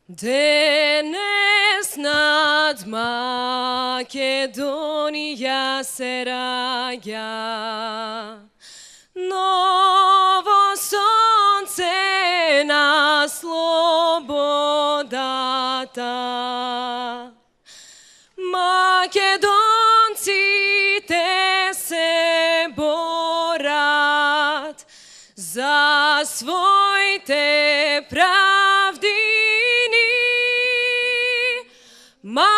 Денес над Македонија се раѓа ново сонце на слободата. Македонците се борат за своите правдини. Македонците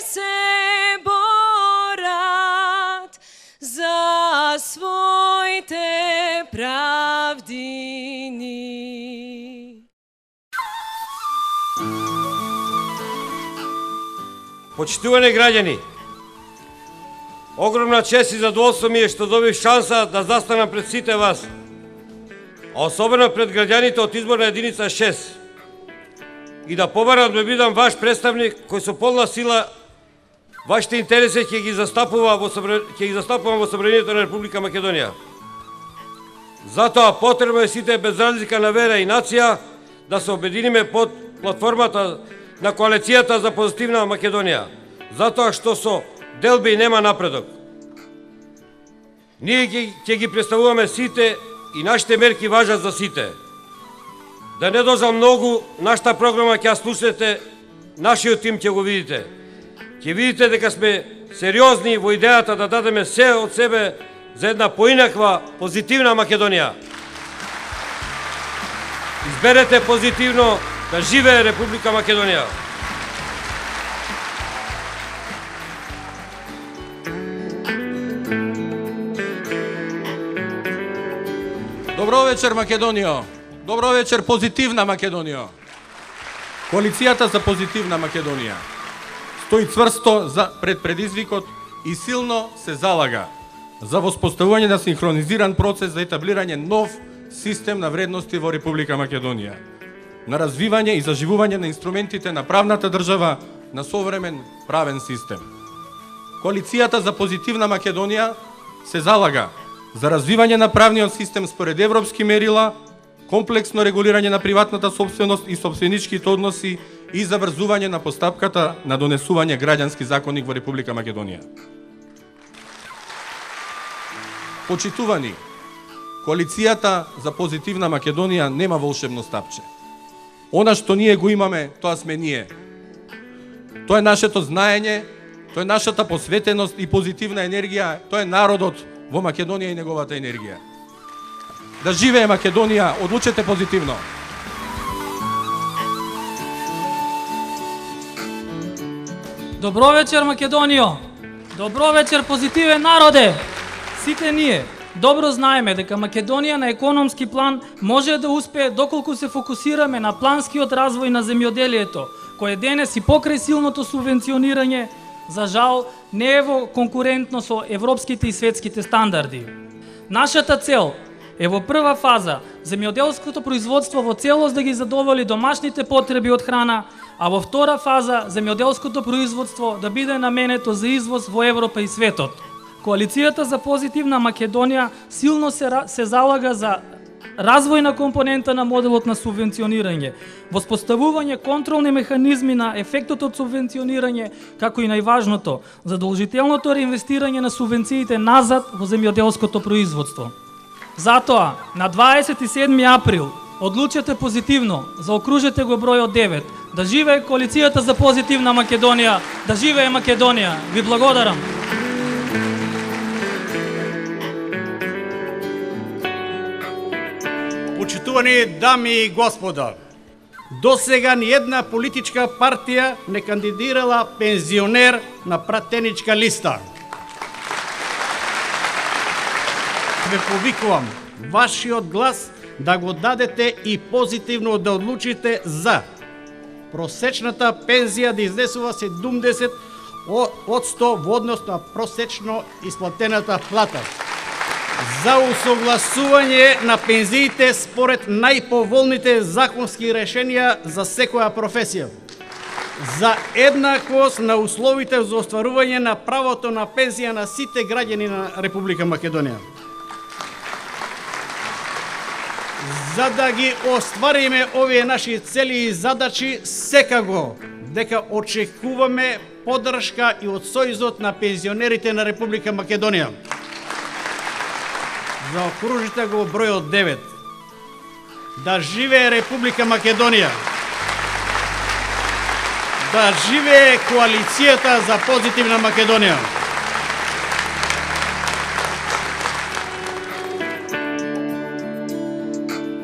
се борат за своите правдини. Почитувани граѓани, огромна чест и задоволство ми е што добив шанса да застанам пред сите вас, а особено пред граѓаните од изборна единица 6 и да побарам да бидам ваш представник кој со полна сила вашите интереси ќе ги застапувам во Собранието на Република Македонија. Затоа потребно е сите без разлика на вера и нација да се обединиме под платформата на коалицијата за позитивна Македонија, затоа што со делби нема напредок. Ние ќе ги представуваме сите и нашите мерки важат за сите. Да не дожа многу, нашата програма ќе ја слушнете, нашиот тим ќе го видите. Ќе видите дека сме сериозни во идејата да дадеме се од себе за една поинаква, позитивна Македонија. Изберете позитивно, да живее Република Македонија. Добро вечер, Македонијо. Добро вечер, позитивна Македонијо. Коалицијата за позитивна Македонија стои цврсто пред предизвикот и силно се залага за воспоставување на синхронизиран процес за етаблирање нов систем на вредности во Република Македонија, на развивање и заживување на инструментите на правната држава, на современ правен систем. Коалицијата за позитивна Македонија се залага за развивање на правниот систем според европски мерила, комплексно регулирање на приватната собственост и собственичките односи и заврзување на постапката на донесување граѓански законник во Република Македонија. Почитувани, коалицијата за позитивна Македонија нема волшебно стапче. Она што ние го имаме, тоа сме ние. Тоа е нашето знаење, тоа е нашата посветеност и позитивна енергија, тоа е народот во Македонија и неговата енергија. Да живее Македонија, одлучете позитивно. Добро вечер, Македонијо! Добро вечер, позитивен народе! Сите ние добро знаеме дека Македонија на економски план може да успее доколку се фокусираме на планскиот развој на земјоделието, кој денес и покрај силното субвенционирање, за жал, не е во конкурентно со европските и светските стандарди. Нашата цел е во прва фаза земјоделското производство во целост да ги задоволи домашните потреби од храна, а во втора фаза земјоделското производство да биде наменето за извоз во Европа и светот. Коалицијата за позитивна Македонија силно се залага за развојна компонента на моделот на субвенционирање, воспоставување контролни механизми на ефектот од субвенционирање, како и најважното, задолжителното реинвестирање на субвенциите назад во земјоделското производство. Затоа, на 27 април, одлучете позитивно, заокружете го бројот 9, да живее коалицијата за позитивна Македонија, да живее Македонија. Ви благодарам. Почитувани дами и господа, досега ни една политичка партија не кандидирала пензионер на пратеничка листа. Ве повикувам вашиот глас да го дадете и позитивно да одлучите за просечната пензија да изнесува 70% во однос на просечно исплатената плата, за усогласување на пензиите според најповолните законски решенија за секоја професија, за еднаквост на условите за остварување на правото на пензија на сите граѓани на Република Македонија. За да ги оствариме овие наши цели и задачи, секако дека очекуваме поддршка и од Сојузот на пензионерите на Република Македонија. Заокружите го бројот 9. Да живее Република Македонија! Да живее коалицијата за позитивна Македонија!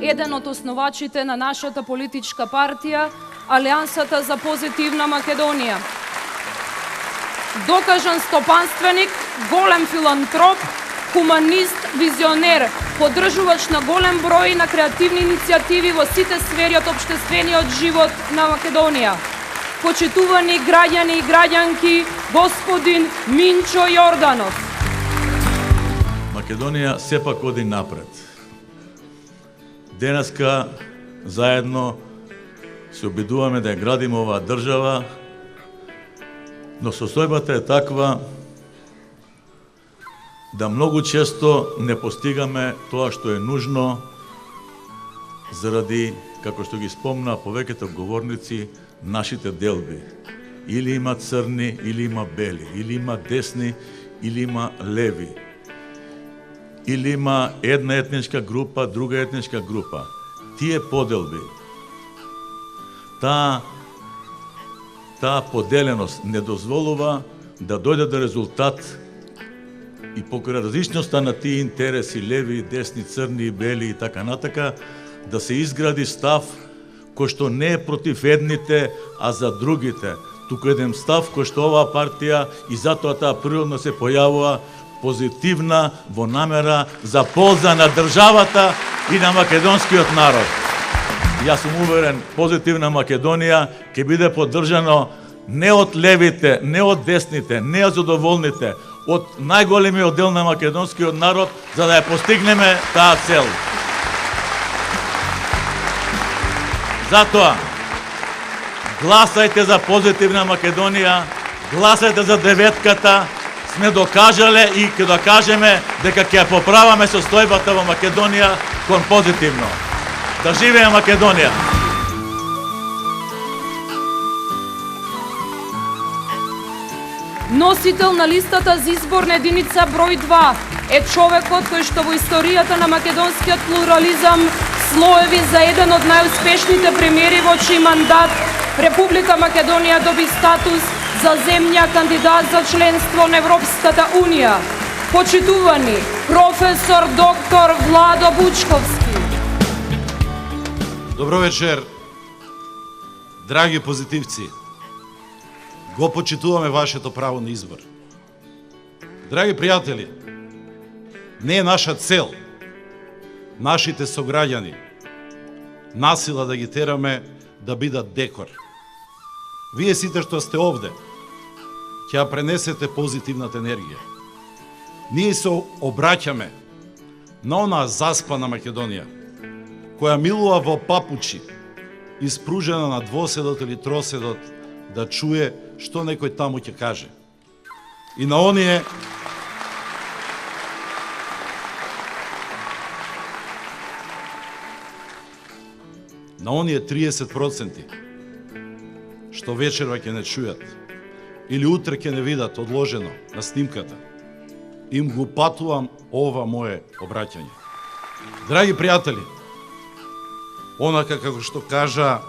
Еден од основачите на нашата политичка партија, Алијансата за позитивна Македонија. Докажан стопанственик, голем филантроп, хуманист, визионер, поддржувач на голем број на креативни иницијативи во сите сфери од општествениот живот на Македонија. Почитувани граѓани и граѓанки, господин Минчо Јорданов. Македонија сепак оди напред. Денеска заедно се обидуваме да ја градиме оваа држава, но состојбата е таква да многу често не постигаме тоа што е нужно заради, како што ги спомна повеќето говорници, нашите делби. Или има црни, или има бели, или има десни, или има леви. Или има една етничка група, друга етничка група. Тие поделби, таа поделеност не дозволува да дојде до резултат и покрај различноста на тие интереси, леви, десни, црни, бели и така натака, да се изгради став кој што не е против едните, а за другите. Туку еден став кој што оваа партија и затоа таа природно се појавува позитивна во намера за полза на државата и на македонскиот народ. Јас сум уверен, позитивна Македонија ќе биде поддржано не од левите, не од десните, не од задоволните, од најголемиот дел на македонскиот народ, за да ја постигнеме таа цел. Затоа, гласајте за позитивна Македонија, гласајте за деветката, сме докажале и ќе докажеме дека ќе ја поправаме состојбата во Македонија кон позитивно. Да живее Македонија! Носител на листата за изборна единица број 2 е човекот кој што во историјата на македонскиот плурализам слоеви за еден од најуспешните премиери во чиј мандат Република Македонија доби статус за земја кандидат за членство на Европската Унија. Почитувани професор доктор Владо Бучковски. Добро вечер, драги позитивци. Го почитуваме вашето право на избор. Драги пријатели, не е наша цел нашите сограѓани насила да ги тераме да бидат декор. Вие сите што сте овде, ќе ја пренесете позитивната енергија. Ние се обраќаме на онаа заспана Македонија, која милува во папучи, испружена на двоседот или троседот, да чуе што некој таму ќе каже. И на оние на оние 30% што вечерва ќе не чујат или утре ќе не видат одложено на снимката, им го патувам ова мое обраќање. Драги пријатели, онака како што кажа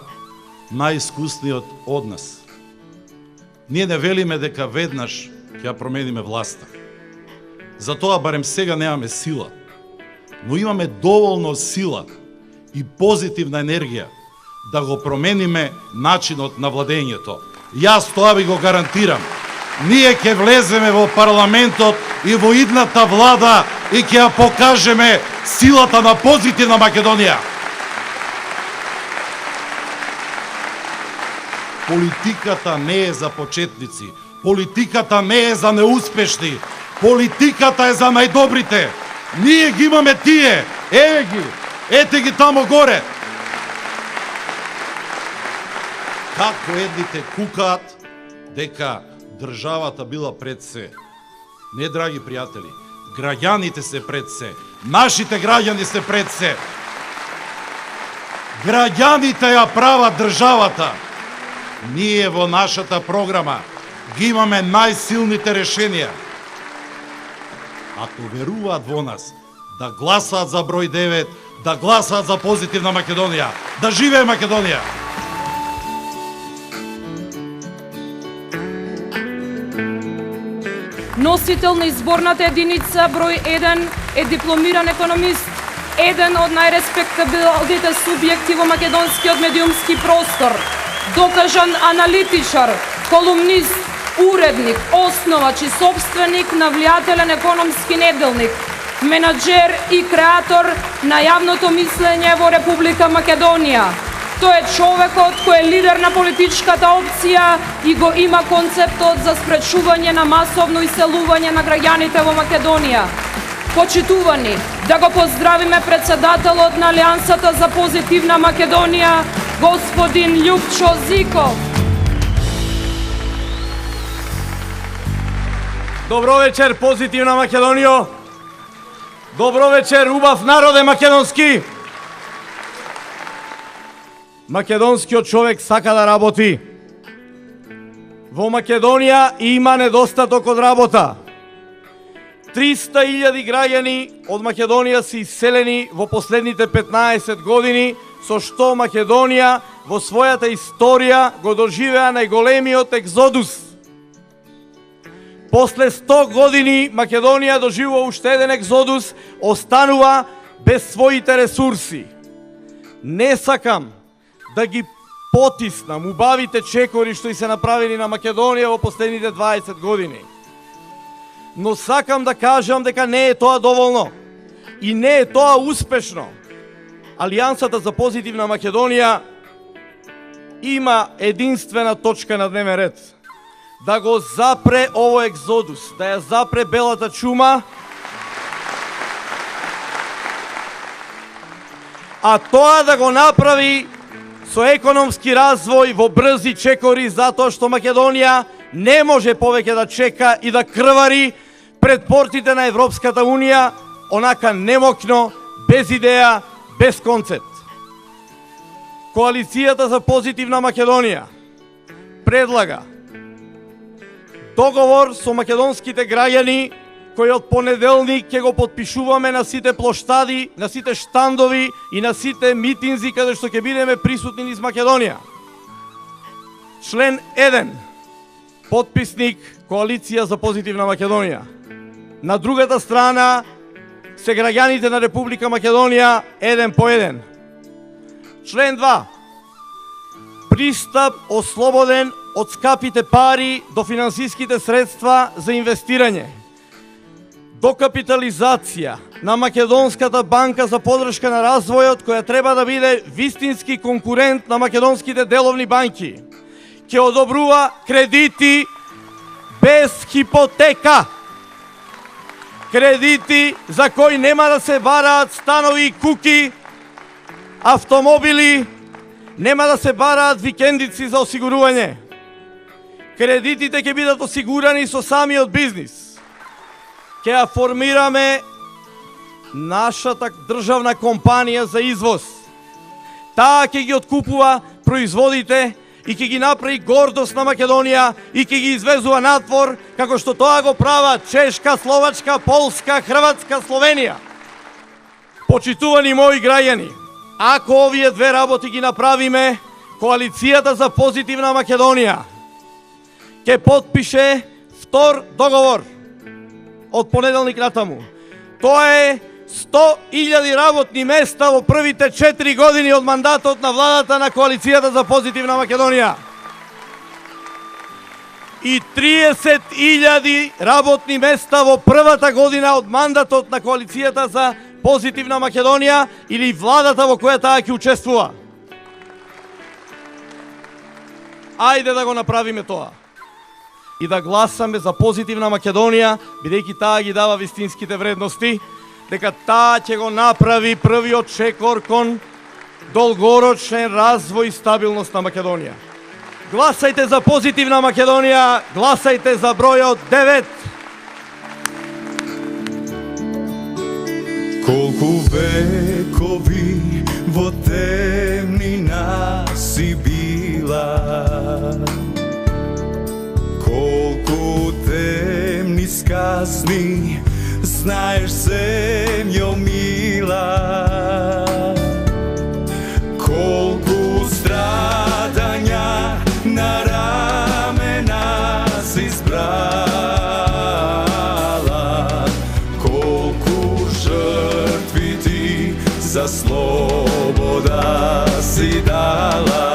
најискусниот од нас, ние не велиме дека веднаш ќе ја промениме власта. Затоа барем сега немаме сила, но имаме доволно сила и позитивна енергија да го промениме начинот на владењето. Јас тоа ви го гарантирам. Ние ќе влеземе во парламентот и во идната влада и ќе ја покажеме силата на позитивна Македонија. Политиката не е за почетници. Политиката не е за неуспешни. Политиката е за најдобрите. Ние ги имаме тие. Еве ги. Ете ги тамо горе. Како едните кукаат дека државата била пред се. Не, драги пријатели, граѓаните се пред се. Нашите граѓани се пред се. Граѓаните ја прават државата. Ние во нашата програма ги имаме најсилните решенија. Ако веруваат во нас, да гласаат за број 9, да гласаат за позитивна Македонија. Да живее Македонија! Носител на изборната единица број 1 е дипломиран економист, еден од најреспектабилните субјекти во македонскиот медиумски простор, докажан аналитичар, колумнист, уредник, основач и собственик на влијателен економски неделник, менаџер и креатор на јавното мислење во Република Македонија. Тој е човекот кој е лидер на политичката опција и го има концептот за спречување на масовно иселување на граѓаните во Македонија. Почитувани, да го поздравиме председателот на Алијансата за позитивна Македонија, господин Љупчо Зиков. Добро вечер, позитивна Македонијо. Добро вечер, убав народе македонски. Македонскиот човек сака да работи. Во Македонија има недостаток од работа. 300.000 граѓани од Македонија се иселени во последните 15 години, со што Македонија во својата историја го доживеа најголемиот екзодус. После 100 години Македонија доживува уште еден екзодус, останува без своите ресурси. Не сакам да ги потиснам убавите чекори што и се направени на Македонија во последните 20 години. Но сакам да кажам дека не е тоа доволно и не е тоа успешно. Алијансата за позитивна Македонија има единствена точка на дневен ред. Да го запре овој екзодус, да ја запре белата чума, а тоа да го направи со економски развој во брзи чекори, затоа што Македонија не може повеќе да чека и да крвари пред портите на Европската Унија, онака немокно, без идеја, без концепт. Коалицијата за позитивна Македонија предлага договор со македонските граѓани кој од понеделник ќе го подпишуваме на сите плоштади, на сите штандови и на сите митинзи каде што ќе бидеме присутни низ Македонија. Член 1. Подписник Коалиција за позитивна Македонија. На другата страна се граѓаните на Република Македонија еден по еден. Член 2. Пристап ослободен од скапите пари до финансиските средства за инвестирање. Докапитализација на Македонската банка за подршка на развојот, која треба да биде вистински конкурент на македонските деловни банки. Ќе одобрува кредити без хипотека. Кредити за кои нема да се бараат станови и куки, автомобили, нема да се бараат викендици за осигурување. Кредитите ќе бидат осигурани со самиот бизнис. Ќе ја формираме нашата државна компанија за извоз. Таа ќе ги откупува производите и ќе ги направи гордост на Македонија и ќе ги извезува надвор, како што тоа го прават Чешка, Словачка, Полска, Хрватска, Словенија. Почитувани мои граѓани, ако овие две работи ги направиме, Коалицијата за позитивна Македонија ќе подпише втор договор од понеделник натаму. Тоа е 100.000 работни места во првите 4 години од мандатот на владата на Коалицијата за позитивна Македонија. И 30.000 работни места во првата година од мандатот на Коалицијата за позитивна Македонија или владата во која таа ќе учествува. Ајде да го направиме тоа. И да гласаме за позитивна Македонија, бидејќи таа ги дава вистинските вредности, дека таа ќе го направи првиот чекор кон долгорочен развој и стабилност на Македонија. Гласајте за позитивна Македонија, гласајте за бројот 9. Колку векови во темнина си била. Колку темни сказни знаеш, земјо мила. Колку страдања на рамена си збрала, колку жртви ти за слобода си дала.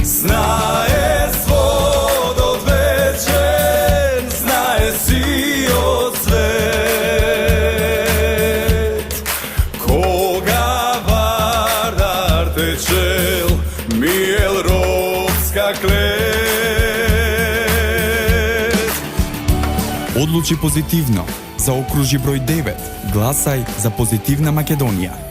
Знае сводот вечен, знае сиот свет, кога Вардар течел Миелровска клет. Одлучи позитивно. Заокружи број 9. Гласај за позитивна Македонија.